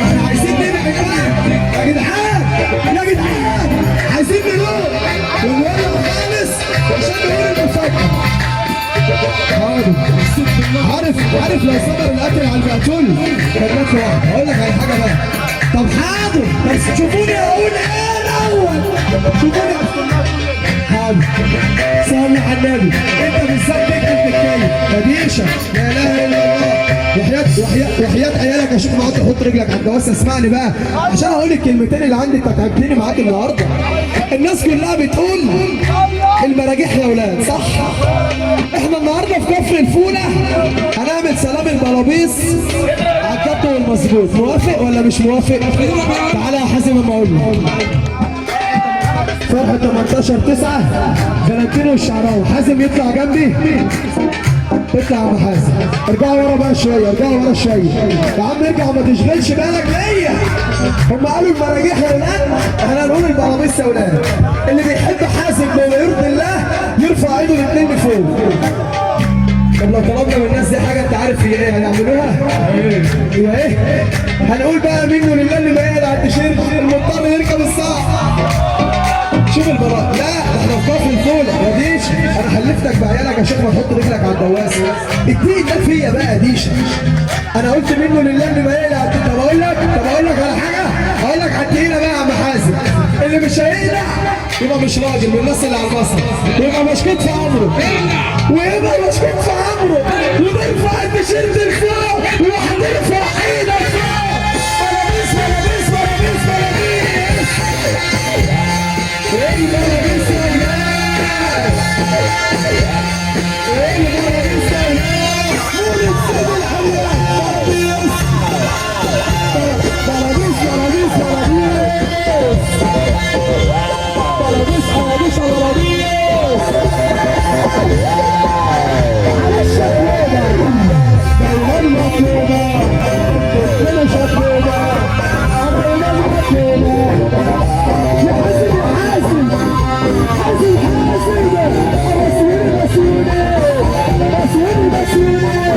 احنا عايزين نبعد بقى يا جدعان، يا جدعان عايزين نروح ونولع خالص عشان نقول المفاجأة. عارف لو صبر الاكل على المقتول كان مات واحد. هقول لك على حاجه بقى. طب حاضر، بس شوفوني اقول ايه الاول. شوفوني حاضر. صلي على النبي. انت بالظبط تكتب تتكلم مديشه. لا اله الا الله. وحياة عيالك يا شيخ معاك تحط رجلك على الجواسه. اسمعني بقى عشان هقول الكلمتين اللي عندي. انت تعبتني معاك النهارده. الناس كلها بتقول المراجيح يا ولاد، صح؟ احنا النهارده في كفر الفوله هنعمل سلام البلابيص على الكابتن والمظبوط. موافق ولا مش موافق؟ تعالى يا حازم اما اقول لك. فرحه 18/9 فالنتينو والشعراوي. حازم يطلع جنبي. اطلع يا عم حازم. ارجعوا ورا بقى شويه، ارجعوا ورا شويه يا عم. ارجع وما تشغلش بالك ليا. هم قالوا المراجيح يا ولاد، احنا هنقول البلابيص يا ولاد. اللي بيحب حازم بما يرضي الله يرفع ايده الاثنين لفوق. طب لو طلبنا من الناس دي حاجه انت عارف هي ايه هيعملوها؟ ايوه ايه؟ هنقول بقى منه لله اللي بيقعد على التيشيرت المضطر يركب الصح. شوف البراء. لا احنا في كفر الفوله يا ديش. انا حلفتك بعيالك يا شيخ ما تحط رجلك على الدواسه. الدين ده فيا بقى يا ديش. انا قلت منه لله اللي بيقعد. طب اقول لك على حاجه. هقول لك على التقيله بقى يا عم حازم. اللي مش هيقلع يبقى مش راجل من الناس اللي على المسرح. يبقى مشكوك في امره. ويبقى مشكوك في امره. ونرفع التيشيرت لفوق وهنرفع ايدك فوق. بلابيس بلابيس بلابيس بلابيس. ايه البلابيس يا ولاد؟ ايه البلابيس يا ولاد؟ قول السيد الحلوة. بلابيس بلابيس بلابيس بلابيس بلابيس بلابيس. على الشكوى دايما مطلوبة. كلنا شكوى عمرنا المطلوبة. يا حازم يا حازم حازم حازم. رسولي رسولي رسولي رسولي